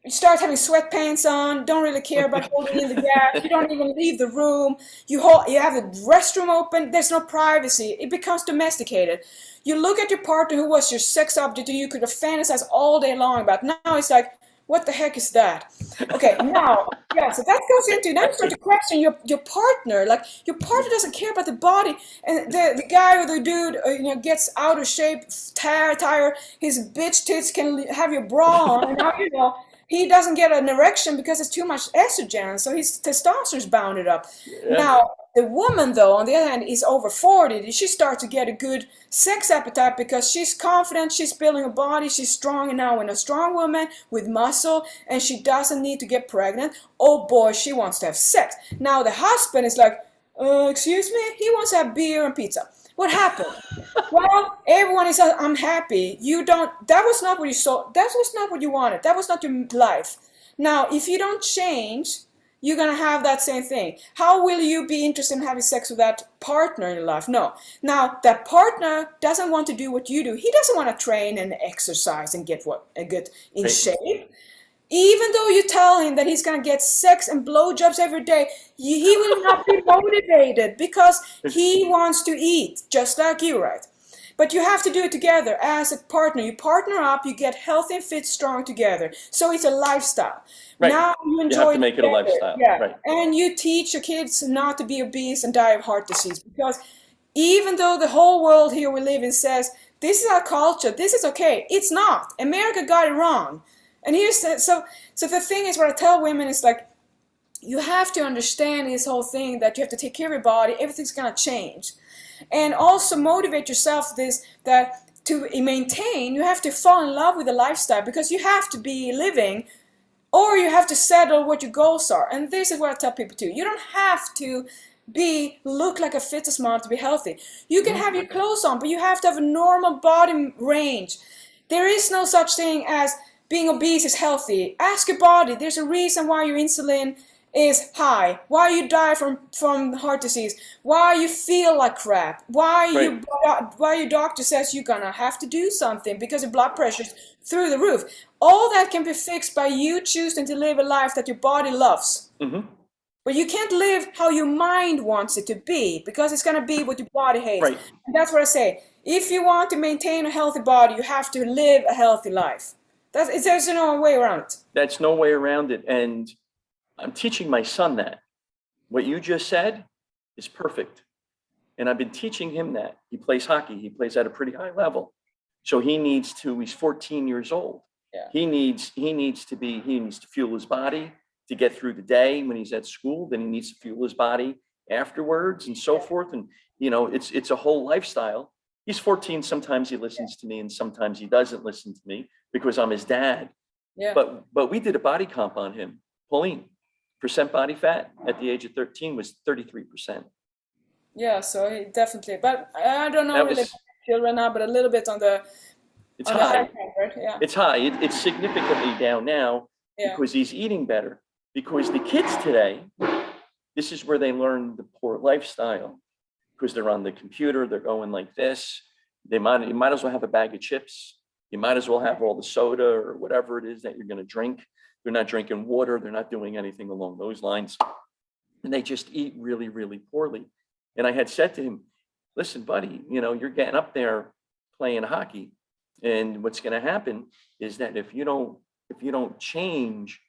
A: you start having sweatpants on, don't really care about holding in the gas, you don't even leave the room, you have the restroom open, there's no privacy, it becomes domesticated. You look at your partner who was your sex object who you could have fantasized all day long about. Now it's like, what the heck is that? Okay, now, yeah, so that goes into, now you start to question your partner. Like, your partner doesn't care about the body. And the guy or the dude, gets out of shape, tired, his bitch tits can have your bra on, and now, he doesn't get an erection because it's too much estrogen, so his testosterone's bounded up.
B: Yeah.
A: Now, the woman, though, on the other hand, is over 40. She starts to get a good sex appetite because she's confident, she's building a body, she's strong, and now when a strong woman with muscle, and she doesn't need to get pregnant, oh boy, she wants to have sex. Now the husband is like, excuse me? He wants to have beer and pizza. What happened? Well, everyone is, I'm happy. That was not what you saw. That was not what you wanted. That was not your life. Now, if you don't change, you're going to have that same thing. How will you be interested in having sex with that partner in your life? No. Now, that partner doesn't want to do what you do. He doesn't want to train and exercise and get in shape. Even though you tell him that he's going to get sex and blowjobs every day, he will not be motivated because he wants to eat, just like you, right? But you have to do it together as a partner. You partner up, you get healthy and fit, strong together. So it's a lifestyle.
B: Right.
A: Now you enjoy
B: you have to make it a lifestyle.
A: Yeah.
B: Right.
A: And you teach your kids not to be obese and die of heart disease. Because even though the whole world here we live in says, this is our culture, this is okay, it's not. America got it wrong. And so the thing is, what I tell women is like, you have to understand this whole thing that you have to take care of your body, everything's going to change. And also motivate yourself that to maintain, you have to fall in love with the lifestyle because you have to be living, or you have to settle what your goals are. And this is what I tell people too. You don't have to look like a fitness model to be healthy. You can have your clothes on, but you have to have a normal body range. There is no such thing as being obese is healthy. Ask your body. There's a reason why your insulin is high, why you die from heart disease, why you feel like crap, why your doctor says you're gonna have to do something because your blood pressure's through the roof. All that can be fixed by you choosing to live a life that your body loves.
B: Mm-hmm.
A: But you can't live how your mind wants it to be because it's gonna be what your body hates.
B: Right.
A: And that's what I say. If you want to maintain a healthy body, you have to live a healthy life. There's no way around it.
B: That's no way around it. And I'm teaching my son that. What you just said is perfect. And I've been teaching him that. He plays hockey. He plays at a pretty high level. So he's 14 years old.
A: Yeah.
B: He needs to fuel his body to get through the day when he's at school. Then he needs to fuel his body afterwards and so forth. And, it's a whole lifestyle. He's 14. Sometimes he listens to me and sometimes he doesn't listen to me because I'm his dad.
A: Yeah.
B: But we did a body comp on him. Pauline, percent body fat at the age of 13 was 33%.
A: Yeah, so he definitely, but I don't know really about children now, but a little bit on the high side, right? Yeah.
B: It's high. It's significantly down now because he's eating better. Because the kids today, this is where they learn the poor lifestyle. Because they're on the computer, they're going like this. You might as well have a bag of chips. You might as well have all the soda or whatever it is that you're going to drink. They're not drinking water. They're not doing anything along those lines. And they just eat really, really poorly. And I had said to him, listen, buddy, you're getting up there playing hockey. And what's going to happen is that if you don't change,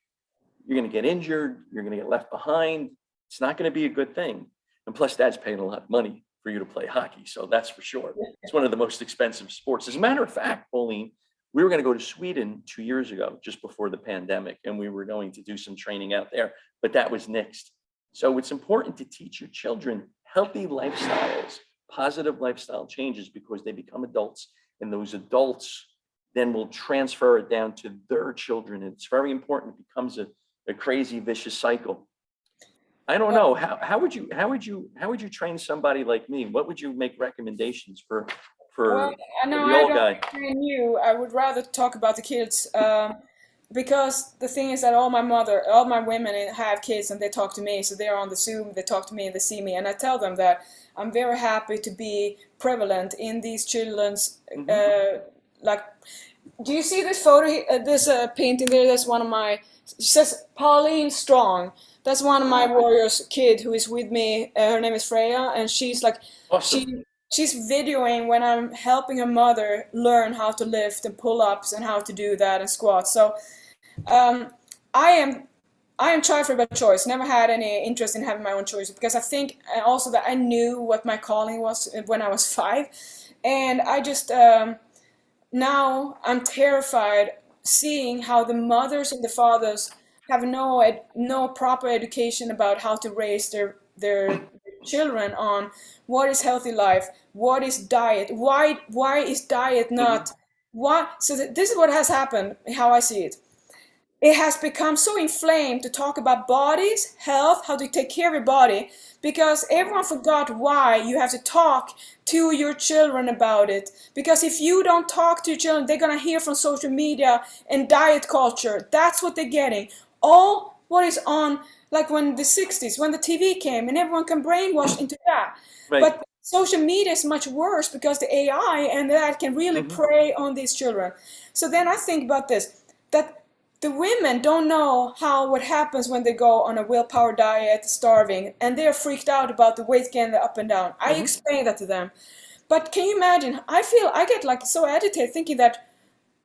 B: you're going to get injured. You're going to get left behind. It's not going to be a good thing. And plus, Dad's paying a lot of money for you to play hockey. So that's for sure. It's one of the most expensive sports. As a matter of fact, Pauline, we were going to go to Sweden 2 years ago, just before the pandemic, and we were going to do some training out there, but that was nixed. So it's important to teach your children healthy lifestyles, positive lifestyle changes, because they become adults, and those adults then will transfer it down to their children. And it's very important. It becomes a crazy, vicious cycle. I don't know. How would you train somebody like me? What would you make recommendations for
A: I know
B: the old guy?
A: train you. I would rather talk about the kids. because the thing is that all my women have kids and they talk to me, so they're on the Zoom, they talk to me and they see me, and I tell them that I'm very happy to be prevalent in these children's like. Do you see this photo? This painting there. That's one of my. It says Pauline Strong. That's one of my warriors kid who is with me. Her name is Freya, and she's like
B: Awesome.
A: she's videoing when I'm helping her mother learn how to lift and pull ups and how to do that and squats. So I am child-free by choice. Never had any interest in having my own choice because I think also that I knew what my calling was when I was 5, and I just now I'm terrified seeing how the mothers and the fathers have no proper education about how to raise their children on what is healthy life, what is diet, why is diet not what. So this is what has happened, how I see it. It has become so inflamed to talk about bodies, health, how to take care of your body, because everyone forgot why you have to talk to your children about it. Because if you don't talk to your children, they're going to hear from social media and diet culture. That's what they're getting. All what is on, like when the 60s, when the TV came, and everyone can brainwash into that.
B: Right.
A: But social media is much worse because the AI and that can really prey on these children. So then I think about this, that the women don't know what happens when they go on a willpower diet, starving, and they're freaked out about the weight gain, the up and down. I explain that to them. But can you imagine? I get like so agitated thinking that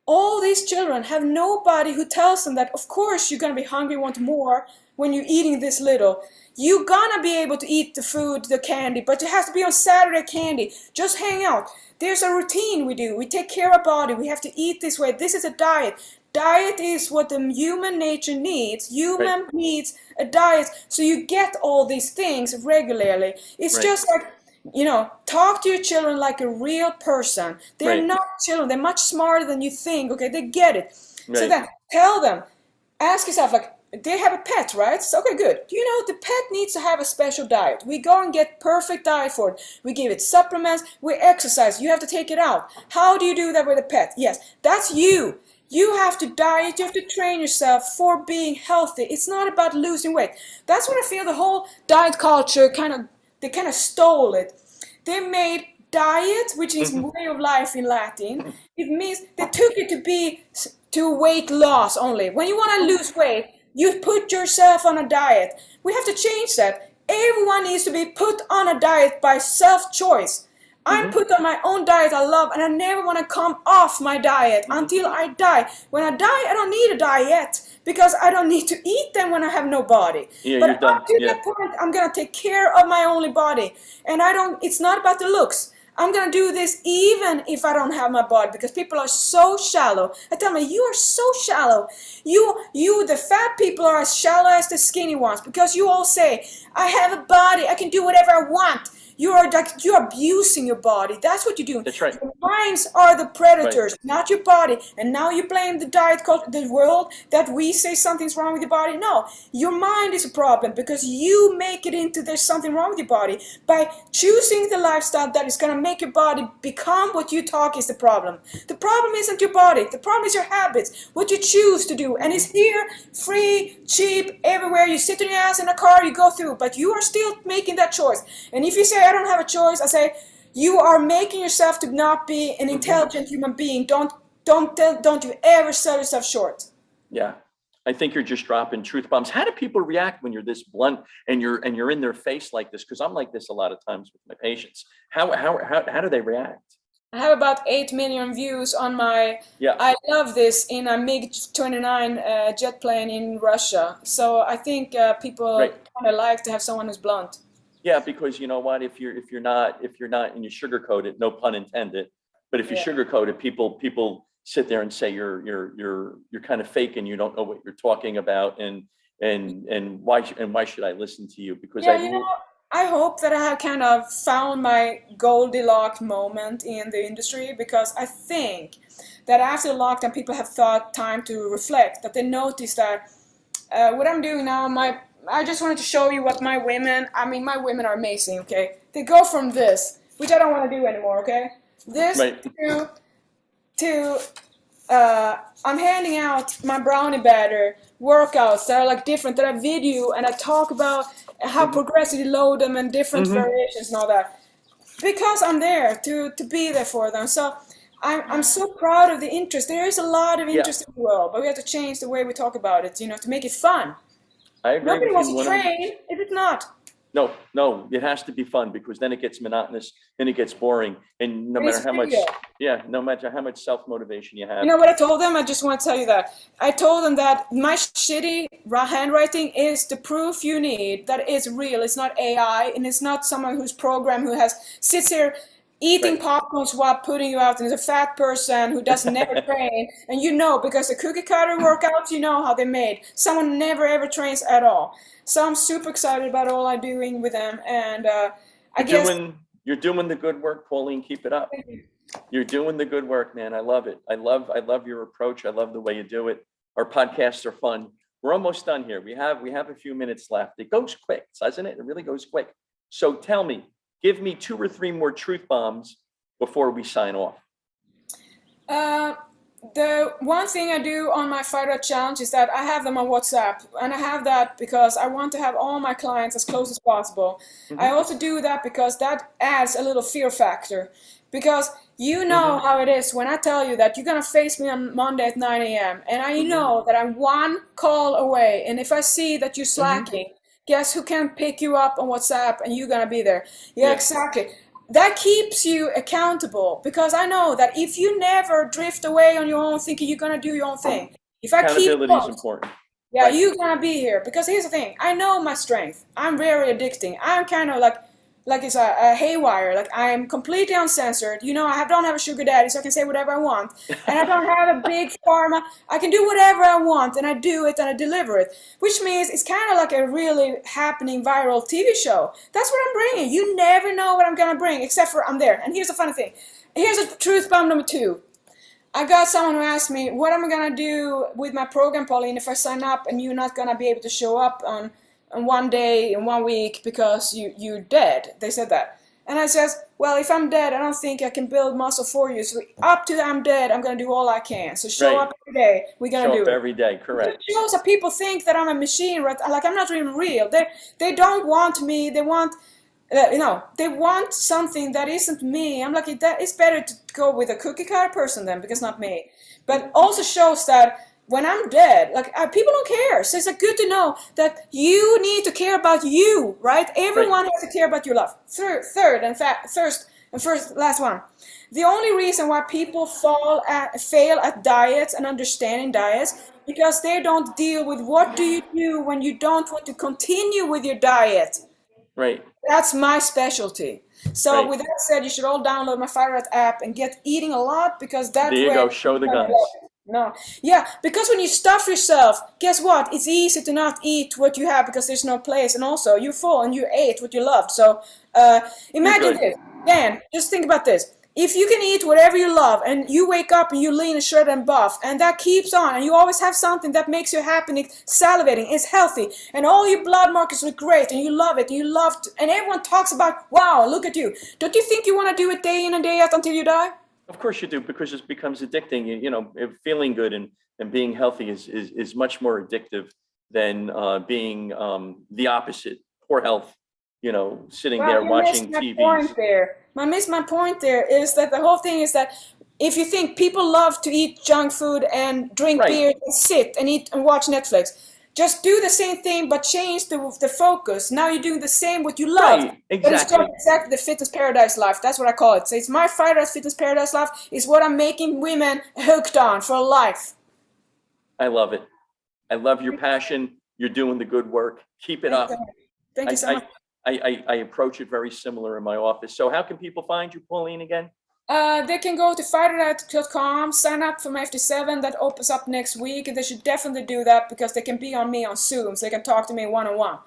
A: all these children have nobody who tells them that, of course, you're going to be hungry, want more when you're eating this little. You're going to be able to eat the food, the candy, but it has to be on Saturday candy. Just hang out. There's a routine we do. We take care of our body. We have to eat this way. This is a diet. Diet is what the human nature needs. Human needs a diet. So you get all these things regularly. It's just like, talk to your children like a real person. They're not children. They're much smarter than you think. Okay, they get it. So then tell them, ask yourself, like, they have a pet, right? So, okay, good. Do you know the pet needs to have a special diet? We go and get perfect diet for it. We give it supplements. We exercise. You have to take it out. How do you do that with a pet? Yes, that's you. You have to diet, you have to train yourself for being healthy. It's not about losing weight. That's what I feel the whole diet culture they kind of stole it. They made diet, which is way of life in Latin. It means they took it to weight loss only. When you want to lose weight, you put yourself on a diet. We have to change that. Everyone needs to be put on a diet by self-choice. I'm put on my own diet I love, and I never want to come off my diet until I die. When I die, I don't need a diet because I don't need to eat them when I have no body.
B: Yeah,
A: But
B: you're done.
A: up to that point, I'm going to take care of my only body. And it's not about the looks. I'm going to do this even if I don't have my body because people are so shallow. I tell them, you are so shallow. The fat people are as shallow as the skinny ones because you all say, I have a body, I can do whatever I want. You're abusing your body. That's what you're doing.
B: That's right.
A: Your minds are the predators, not your body. And now you blame the diet culture, the world, that we say something's wrong with your body. No, your mind is a problem because you make it into there's something wrong with your body by choosing the lifestyle that is going to make your body become what you talk is the problem. The problem isn't your body. The problem is your habits, what you choose to do. And it's here, free, cheap, everywhere. You sit on your ass in a car, you go through, but you are still making that choice. And if you say, I don't have a choice, I say, you are making yourself to not be an intelligent human being. Don't you ever sell yourself short.
B: Yeah. I think you're just dropping truth bombs. How do people react when you're this blunt and you're in their face like this? Because I'm like this a lot of times with my patients. How do they react?
A: I have about 8 million views on my I love this in a MiG-29 jet plane in Russia. So I think people kind of like to have someone who's blunt.
B: Yeah, because you know what? If you're not and you sugarcoat it, no pun intended, but if you sugarcoat it, people sit there and say you're kind of fake and you don't know what you're talking about, and why should I listen to you? Because
A: I hope that I have kind of found my Goldilocks moment in the industry, because I think that after the lockdown, people have thought time to reflect, that they notice that what I'm doing now, I just wanted to show you what my women are amazing, okay? They go from this, which I don't want to do anymore, okay? This to I'm handing out my brownie batter workouts that are like different, that I video and I talk about how
B: Mhm.
A: progressively load them and different
B: Mhm.
A: variations and all that, because I'm there to be there for them. So I'm so proud of the interest. There is a lot of
B: Yeah,
A: interest in the world, but we have to change the way we talk about it, to make it fun.
B: I agree
A: Nobody
B: with you
A: wants to
B: 100.
A: train if it's not.
B: No, no, it has to be fun because then it gets monotonous, then it gets boring, and no
A: And it's
B: matter how
A: video.
B: much, yeah, no matter how much self-motivation you
A: You
B: have.
A: know what I told them? I just want to tell you that. I told them that my shitty handwriting is the proof you need that it's real. It's not AI, and it's not someone who's programmed who sits here eating
B: Right.
A: popcorns while putting you out, and is a fat person who doesn't never train. And because the cookie cutter workouts, you know how they're made. Someone never ever trains at all. So I'm super excited about all I'm doing with them, and I
B: You're
A: guess.
B: doing the good work, Pauline. Keep it up. You're doing the good work, man. I love it. I love your approach. I love the way you do it. Our podcasts are fun. We're almost done here. We have a few minutes left. It goes quick, doesn't it? It really goes quick. So tell me, give me 2 or 3 more truth bombs before we sign off.
A: Uh, the one thing I do on my Fighterdiet challenge is that I have them on WhatsApp, and I have that because I want to have all my clients as close as possible. I
B: Hmm.
A: also do that because that adds a little fear factor. Because you know
B: Hmm.
A: how it is when I tell you that you're gonna face me on Monday at 9 a.m. and I
B: Hmm.
A: know that I'm one call away, and if I see that you're
B: Hmm.
A: slacking, guess who can pick you up on WhatsApp and you're gonna be there? Yeah,
B: Yeah.
A: exactly. That keeps you accountable because I know that if you never drift away on your own thinking you're gonna do your own thing, if I keep
B: Accountability is
A: close,
B: important.
A: yeah,
B: Right.
A: you're gonna be here. Because here's the thing, I know my strength. I'm very addicting. I'm kind of like it's a haywire. Like I am completely uncensored. Don't have a sugar daddy, so I can say whatever I want. And I don't have a big pharma. I can do whatever I want, and I do it and I deliver it. Which means it's kind of like a really happening viral TV show. That's what I'm bringing. You never know what I'm gonna bring, except for I'm there. And here's the funny thing. Here's a truth bomb number 2. I got someone who asked me, what am I gonna do with my program, Pauline, if I sign up and you're not gonna be able to show up on one day in 1 week because you're dead? They said that. And I says, well, if I'm dead, I don't think I can build muscle for you. So up to I'm dead, I'm gonna do all I can. So show
B: Right.
A: up every day. We're gonna
B: Show
A: do
B: up
A: it.
B: every day.
A: It just
B: Correct.
A: shows that people think that I'm a machine, right? Like I'm not even real. They don't want me. They want they want something that isn't me. I'm like, that it's better to go with a cookie cutter person then, because not me. But also shows that when I'm dead, like people don't care. So it's like good to know that you need to care about you, right?
B: Right.
A: Everyone has to care about your life. Third, and first, last one. The only reason why people fail at diets and understanding diets because they don't deal with what do you do when you don't want to continue with your diet.
B: Right.
A: That's my specialty. So
B: Right.
A: with that said, you should all download my Fighterdiet app and get eating a lot because
B: There
A: that
B: you
A: way
B: go. Show
A: you're
B: the
A: gonna
B: guns.
A: love it. No. Yeah, because when you stuff yourself, guess what? It's easy to not eat what you have because there's no place, and also you're full and you ate what you loved. So
B: You're
A: imagine
B: good.
A: this. Dan, just think about this. If you can eat whatever you love and you wake up and you lean and shred and buff and that keeps on and you always have something that makes you happy and it's salivating, it's healthy and all your blood markers look great and you love it and and everyone talks about, wow, look at you. Don't you think you want to do it day in and day out until you die?
B: Of course you do, because it becomes addicting. Feeling good and being healthy is much more addictive than being the opposite, poor health, sitting
A: Well,
B: there
A: you missed
B: watching
A: my
B: TVs.
A: point there. My point there is that the whole thing is that if you think people love to eat junk food and drink
B: Right,
A: beer and sit and eat and watch Netflix, just do the same thing but change the focus. Now you're doing the same what you loved.
B: right,
A: But it's called
B: exactly.
A: exactly the fitness paradise life. That's what I call it. So it's my Fighterdiet fitness paradise life is what I'm making women hooked on for life.
B: I love it. I love your passion. You're doing the good work. Keep it
A: Thank you.
B: up.
A: Thank you so
B: I
A: much.
B: I approach it very similar in my office. So how can people find you, Pauline, again?
A: They can go to fighterdiet.com, sign up for my FT7 that opens up next week, and they should definitely do that because they can be on me on Zoom, so they can talk to me one-on-one.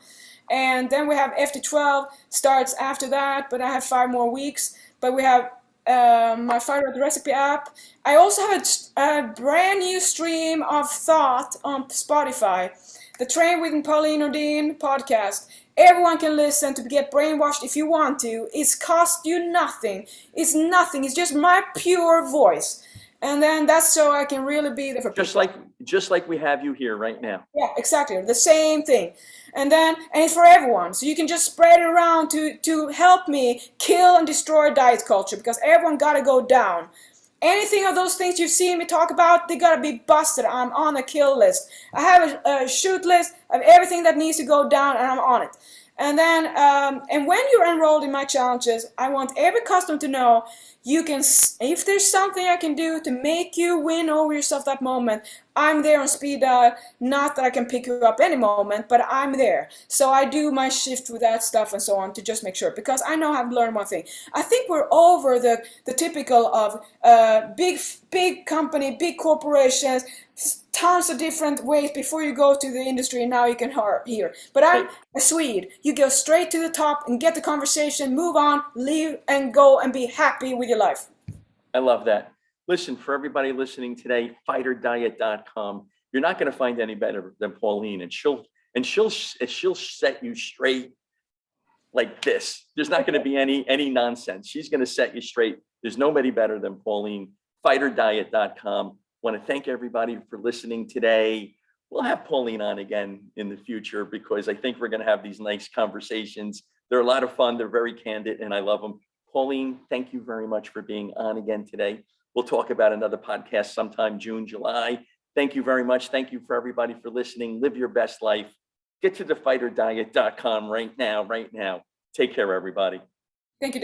A: And then we have FT12 starts after that, but I have 5 more weeks. But we have my Fighterdiet recipe app. I also have a brand new stream of thought on Spotify, the Train with Pauline Nordin podcast. Everyone can listen to get brainwashed if you want to. It's cost you nothing. It's nothing. It's just my pure voice. And then that's so I can really be there for people.
B: Just like we have you here right now.
A: Yeah, exactly. The same thing. And it's for everyone. So you can just spread it around to help me kill and destroy diet culture, because everyone got to go down. Anything of those things you've seen me talk about, they got to be busted. I'm on a kill list. I have a shoot list of everything that needs to go down, and I'm on it. And then, and when you're enrolled in my challenges, I want every customer to know you can, if there's something I can do to make you win over yourself that moment, I'm there on speed dial. Not that I can pick you up any moment, but I'm there. So I do my shift with that stuff and so on to just make sure, because I know I've learned one thing. I think we're over the typical of big company, big corporations, tons of different ways before you go to the industry, and now you can hear. But I'm a Swede. You go straight to the top and get the conversation, move on, leave, and go and be happy with your life.
B: I love that. Listen, for everybody listening today, fighterdiet.com. You're not going to find any better than Pauline, and she'll set you straight like this. There's not going to be any nonsense. She's going to set you straight. There's nobody better than Pauline. Fighterdiet.com. Want to thank everybody for listening today. We'll have Pauline on again in the future, because I think we're going to have these nice conversations. They're a lot of fun. They're very candid, and I love them. Pauline, thank you very much for being on again today. We'll talk about another podcast sometime June, July. Thank you very much. Thank you for everybody for listening. Live your best life. Get to the fighterdiet.com right now. Take care, everybody.